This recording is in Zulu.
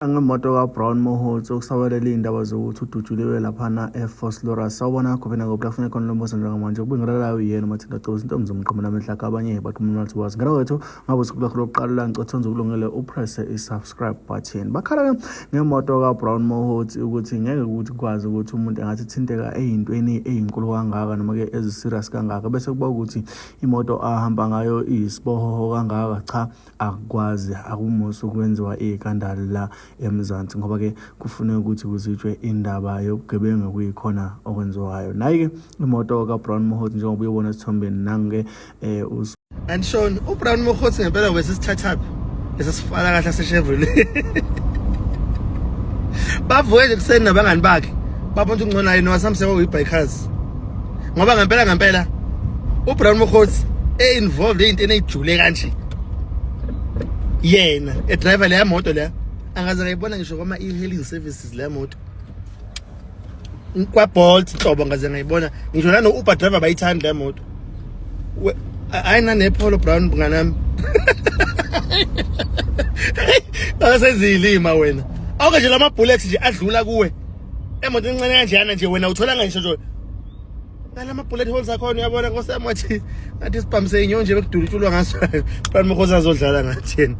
Ngemoto kaBrown Mohots okusabalela iy'ndaba zokuthi udutshuliwe laphana eFosloras sawubona khona ngoba kufuneka khona lo mbuzo njengamanje ukubingelela uyena mathina cebisa into mzomqhamulo namehla abanye baqhamulo nathi wazi ngalo wethu ngabe sikulakho lokuqala la ngicothenza ukulungele upress i-subscribe button bakhala ngemoto kaBrown Mohots ukuthi ngeke ukuthi kwazi ukuthi umuntu engathi thinteka eyintweni eyinkulu kangaka noma ke eziserious kangaka bese kuba ukuthi imoto ahamba ngayo isiboho kangaka cha akwazi akumusa ukwenziwa ikandali la eMzansi ngoba ke kufuneka ukuthi kuzitshwe indaba yobugebengu kuyikhona okwenziwayo nayi ke imoto kaBrown Mohots njengoba uyibona esithombeni nange and Sean uBrown Mohots ngempela wesisithathaphi lesifala kahle seChevrolet bavuke nje kuseni nabangani bakhe babona ungcono yini wasamseko uyibikers ngoba ngempela uBrown Mohots involved into ejule kanje yena driver le moto le angaze ngayibona ngisho kwama e-hailing services le moto kwa Bolt inhlobo ngaze ngayibona ngisho nano Uber driver bayithanda le moto ayina nePolo Brown nganami asezilima wena awuke nje lama bullets nje adlula kuwe emoto encane kanjeyana nje wena uthola ngisho nje lama bullet holes akho uyabona ngosemathi ngathi sibhamise inyonje bekudulutshulwa ngaso Brown Mohots azodlala ngathena